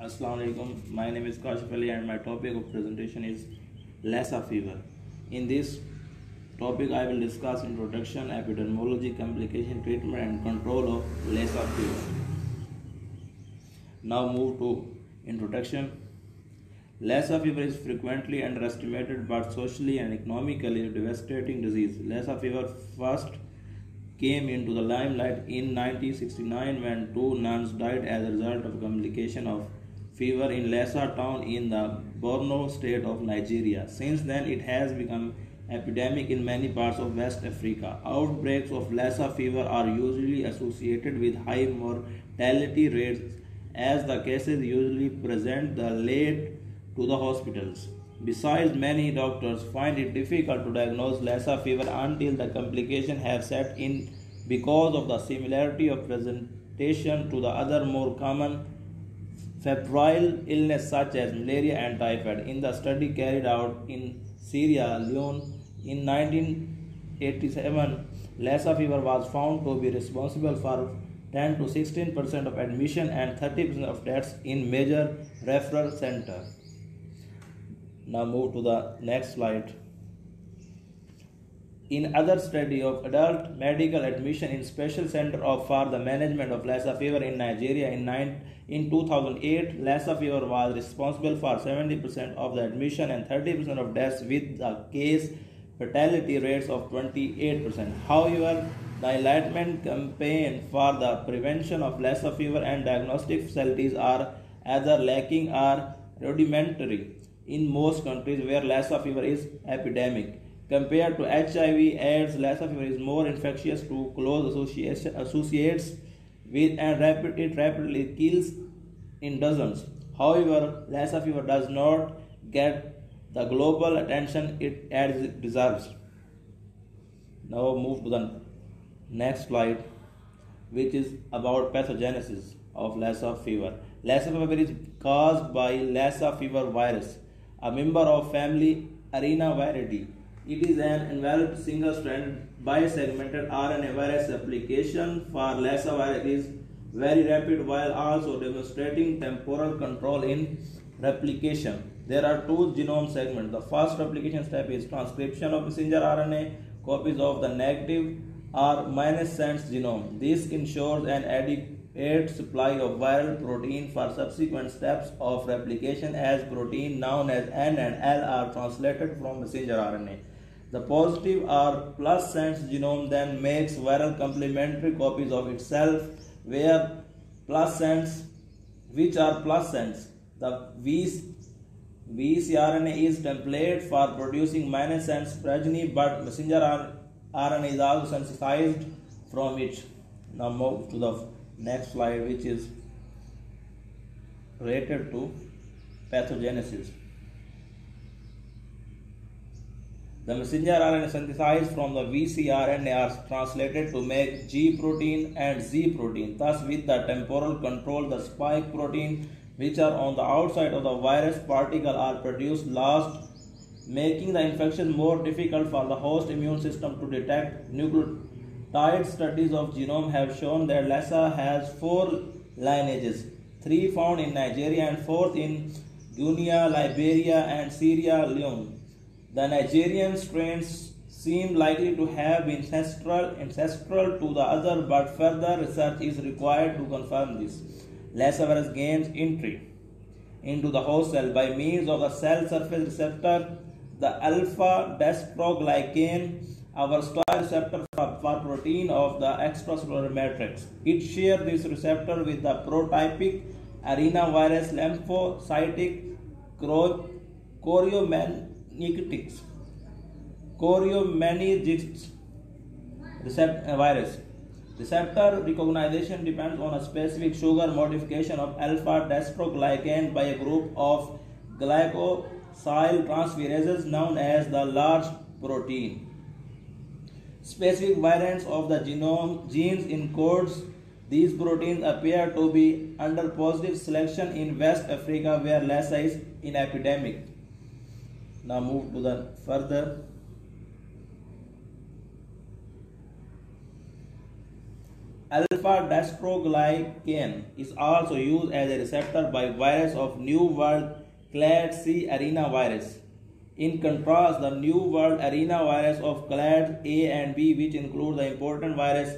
Assalamu alaikum. My name is Kashif Ali and my topic of presentation is Lassa fever. In this topic, I will discuss introduction, epidemiology, complication, treatment, and control of Lassa fever. Now move to introduction. Lassa fever is frequently underestimated but socially and economically devastating disease. Lassa fever first came into the limelight in 1969 when two nuns died as a result of complication of fever in Lassa town in the Borno state of Nigeria. Since then, it has become epidemic in many parts of West Africa. Outbreaks of Lassa fever are usually associated with high mortality rates as the cases usually present the late to the hospitals. Besides, many doctors find it difficult to diagnose Lassa fever until the complications have set in because of the similarity of presentation to the other more common febrile illness such as malaria and typhoid. In the study carried out in Sierra Leone in 1987, Lassa fever was found to be responsible for 10 to 16% of admission and 30% of deaths in major referral centers. Now move to the next slide. In other study of adult medical admission in special center for the management of Lassa fever in Nigeria in 2008, Lassa fever was responsible for 70% of the admission and 30% of deaths with the case fatality rates of 28%. However, the Enlightenment campaign for the prevention of Lassa fever and diagnostic facilities are either lacking or rudimentary in most countries where Lassa fever is epidemic. Compared to HIV/AIDS, Lassa fever is more infectious to close associates with and it rapidly kills in dozens. However, Lassa fever does not get the global attention it deserves. Now move to the next slide, which is about pathogenesis of Lassa fever. Lassa fever is caused by Lassa fever virus, a member of family Arinaviridae. It is an enveloped single-stranded bisegmented RNA virus. Application for Lassa virus is very rapid while also demonstrating temporal control in replication. There are two genome segments. The first replication step is transcription of messenger RNA copies of the negative or minus sense genome. This ensures an adequate supply of viral protein for subsequent steps of replication as protein known as N and L are translated from messenger RNA. The positive or plus sense genome then makes viral complementary copies of itself where plus sense, which are plus sense. The vcRNA is template for producing minus sense progeny, but messenger RNA is also synthesized from it. Now move to the next slide, which is related to pathogenesis. The messenger RNA synthesized from the vcRNA are translated to make G protein and Z protein. Thus, with the temporal control, the spike protein, which are on the outside of the virus particle, are produced last, making the infection more difficult for the host immune system to detect. Nucleotide studies of genome have shown that Lassa has 4 lineages, 3 found in Nigeria and 4th in Guinea, Liberia, and Sierra Leone. The Nigerian strains seem likely to have been ancestral to the other, but further research is required to confirm this. Lassa virus gains entry into the host cell by means of the cell surface receptor, the alpha dystroglycan, our star receptor for protein of the extracellular matrix. It shares this receptor with the prototypic arenavirus lymphocytic choriomeningitis virus. Receptor recognition depends on a specific sugar modification of alpha dystroglycan by a group of glycosyltransferases known as the large protein. Specific variants of the genes encodes these proteins appear to be under positive selection in West Africa where Lassa is in epidemic. Now move to the further. Alpha-dystroglycan is also used as a receptor by virus of New World clade C arenavirus. In contrast, the New World arenavirus of clades A and B, which include the important virus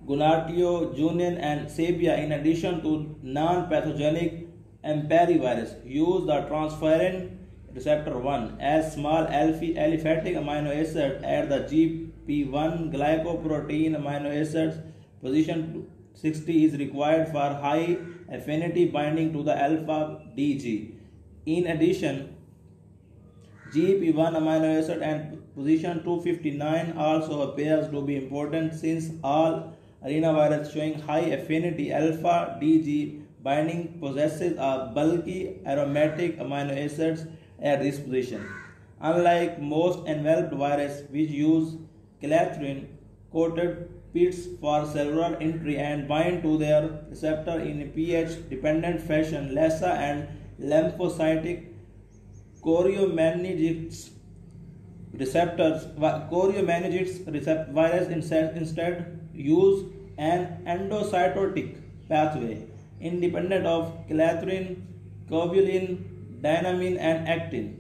Gonatio, Junin, and Sabia, in addition to non-pathogenic amperivirus, use the transferrin receptor 1 as small aliphatic amino acid at the GP1 glycoprotein amino acids. Position 60 is required for high affinity binding to the alpha DG. In addition, GP1 amino acid and position 259 also appears to be important since all arenavirus showing high affinity alpha DG binding possesses a bulky aromatic amino acids at this position. Unlike most enveloped viruses which use clathrin coated pits for cellular entry and bind to their receptor in a pH dependent fashion, LASA and lymphocytic choriomeningitis virus instead use an endocytotic pathway independent of clathrin, cobulin, dynamine, and actin.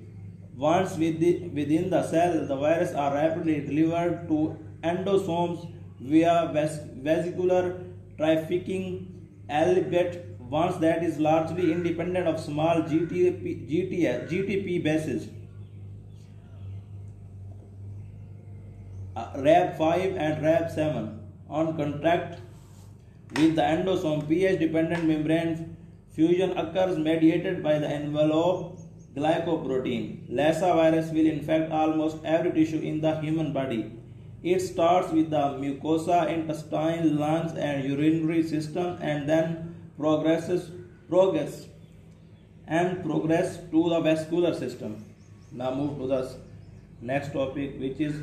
Once within the cell, the viruses are rapidly delivered to endosomes via vesicular trafficking, albeit once that is largely independent of small GTP bases. Rab5 and Rab7 on contact with the endosome, pH-dependent membrane fusion occurs mediated by the envelope glycoprotein. Lassa virus will infect almost every tissue in the human body. It starts with the mucosa, intestine, lungs, and urinary system, and then progress to the vascular system. Now move to the next topic, which is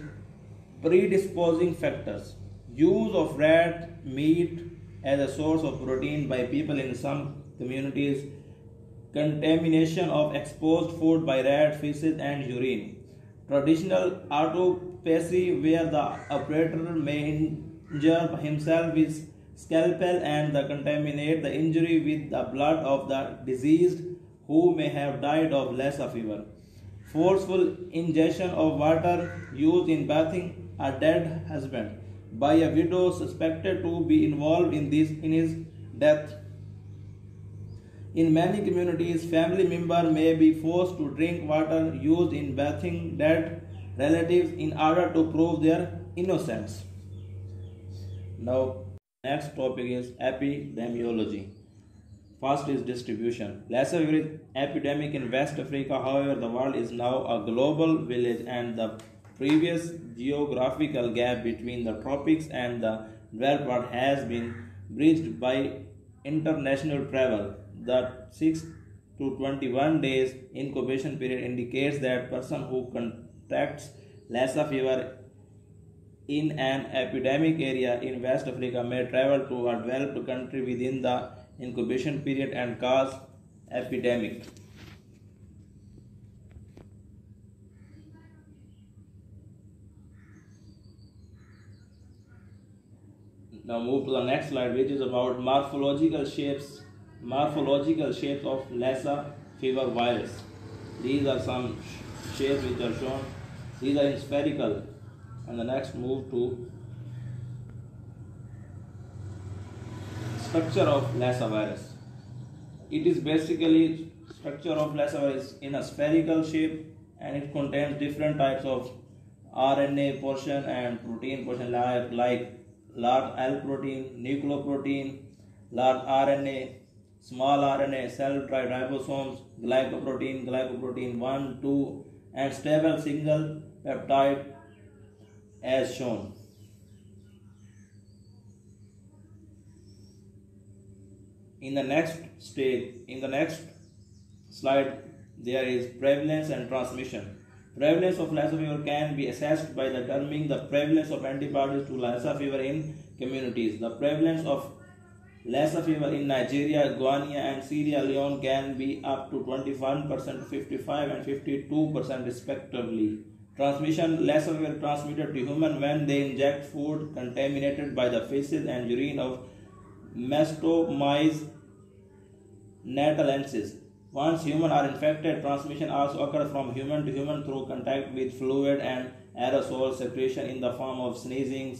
predisposing factors. Use of rat meat as a source of protein by people in some communities, contamination of exposed food by rat feces and urine, traditional autopsy where the operator may injure himself with scalpel and contaminate the injury with the blood of the deceased who may have died of Lassa fever, forceful ingestion of water used in bathing a dead husband by a widow suspected to be involved in his death. In many communities, family members may be forced to drink water used in bathing dead relatives in order to prove their innocence. Now, next topic is epidemiology. First is distribution. Lassa fever is epidemic in West Africa. However, the world is now a global village, and the previous geographical gap between the tropics and the developed world has been bridged by international travel. The 6 to 21 days incubation period indicates that person who contracts Lassa fever in an epidemic area in West Africa may travel to a developed country within the incubation period and cause epidemic. Now move to the next slide, which is about morphological shapes of Lassa fever virus. These are some shapes which are shown. These are in spherical. And the next move to structure of Lassa virus. It is basically structure of Lassa virus in a spherical shape, and it contains different types of RNA portion and protein portion like large L protein, nucleoprotein, large RNA, small RNA, cell-dried ribosomes, glycoprotein 1, 2, and stable single peptide as shown. In the next slide, there is prevalence and transmission. Prevalence of Lassa fever can be assessed by determining the prevalence of antibodies to Lassa fever in communities. The prevalence of Lassa fever in Nigeria, Guyana, and Sierra Leone can be up to 21%, 55%, and 52% respectively. Transmission: Lassa fever transmitted to human when they inject food contaminated by the feces and urine of Mastomys natalensis. Once humans are infected, transmission also occurs from human to human through contact with fluid and aerosol secretion in the form of sneezing,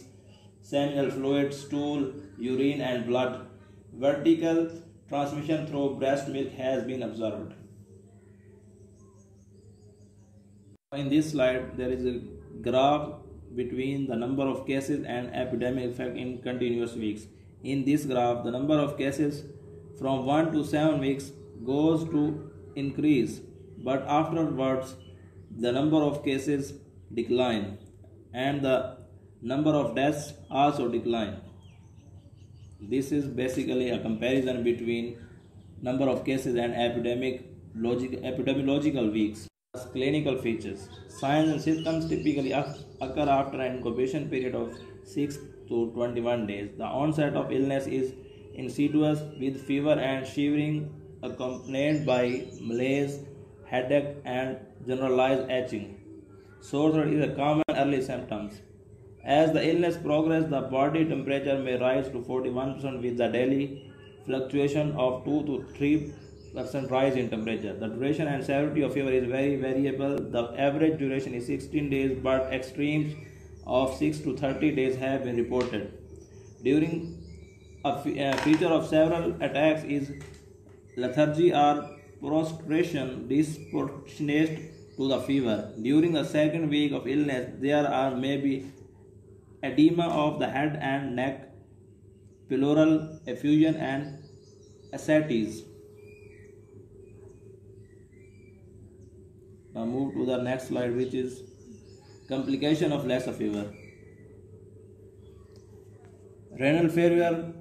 seminal fluid, stool, urine, and blood. Vertical transmission through breast milk has been observed. In this slide, there is a graph between the number of cases and epidemic effect in continuous weeks. In this graph, the number of cases from 1 to 7 weeks goes to increase, but afterwards the number of cases decline and the number of deaths also decline. This is basically a comparison between number of cases and epidemiological weeks. Clinical features. Signs and symptoms typically occur after an incubation period of 6 to 21 days. The onset of illness is insidious with fever and shivering accompanied by malaise, headache, and generalized itching. Sore throat is a common early symptom. As the illness progresses, the body temperature may rise to 41% with the daily fluctuation of 2 to 3% rise in temperature. The duration and severity of fever is very variable. The average duration is 16 days, but extremes of 6 to 30 days have been reported. During a feature of several attacks is lethargy or prostration disproportionate to the fever. During the second week of illness, there are maybe edema of the head and neck, pleural effusion, and ascites. Now move to the next slide, which is complication of Lassa fever. Renal failure,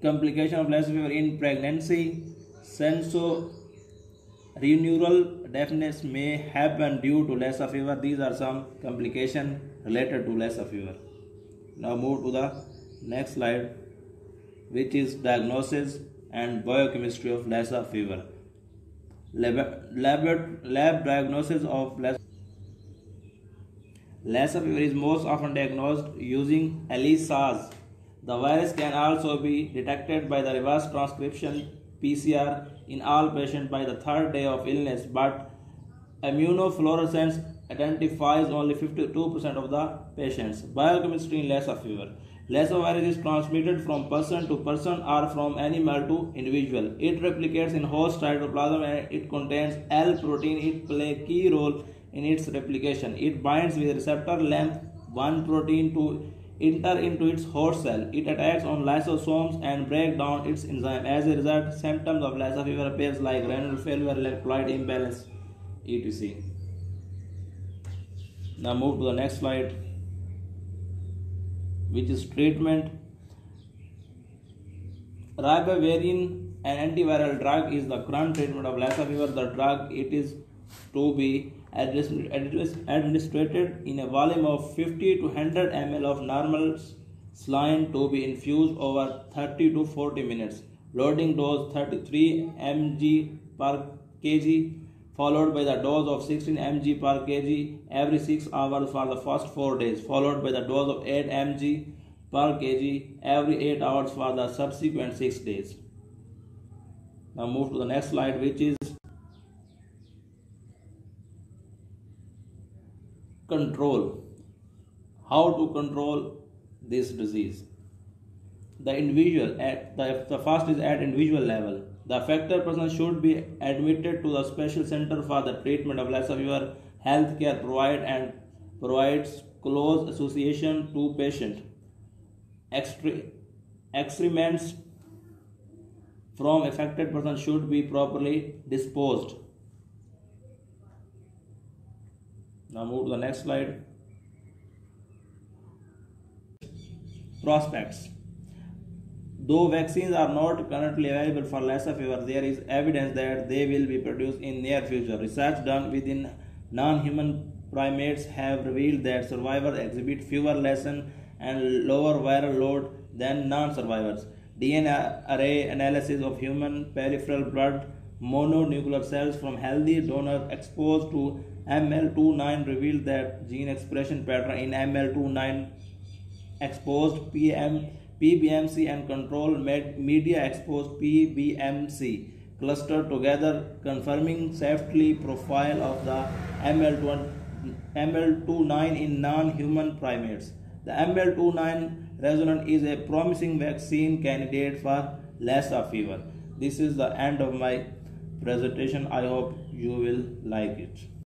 complication of Lassa fever in pregnancy, sensorineural deafness may happen due to Lassa fever. These are some complications related to Lassa fever. Now move to the next slide, which is diagnosis and biochemistry of Lassa fever. Lab diagnosis of Lassa fever is most often diagnosed using ELISAs. The virus can also be detected by the reverse transcription PCR in all patients by the third day of illness, but immunofluorescence identifies only 52% of the patients. Biochemistry in Lassa fever. Lassa virus is transmitted from person to person or from animal to individual. It replicates in host cytoplasm and it contains L protein. It plays a key role in its replication. It binds with receptor length 1 protein to enter into its host cell. It attacks on lysosomes and breaks down its enzyme. As a result, symptoms of Lassa fever appears like renal failure, electrolyte imbalance, etc. Now move to the next slide, which is treatment. Ribavirin, an antiviral drug, is the current treatment of Lassa fever. The drug it is to be administered in a volume of 50 to 100 ml of normal saline to be infused over 30 to 40 minutes. Loading dose 33 mg per kg, followed by the dose of 16 mg per kg every 6 hours for the first 4 days, followed by the dose of 8 mg per kg every 8 hours for the subsequent 6 days. Now move to the next slide, which is control. How to control this disease? The first is at individual level. The affected person should be admitted to the special center for the treatment of Lassa fever. Healthcare provides close association to patient. Excrements from affected person should be properly disposed. Now move to the next slide. Prospects. Though vaccines are not currently available for Lassa fever, there is evidence that they will be produced in near future. Research done within non-human primates have revealed that survivors exhibit fewer lesions and lower viral load than non-survivors. DNA array analysis of human peripheral blood mononuclear cells from healthy donors exposed to ML29 revealed that gene expression pattern in ML29 exposed PBMC and control media exposed PBMC clustered together, confirming safety profile of the ML29 in non-human primates. The ML29 resonance is a promising vaccine candidate for Lassa fever. This is the end of my presentation. I hope you will like it.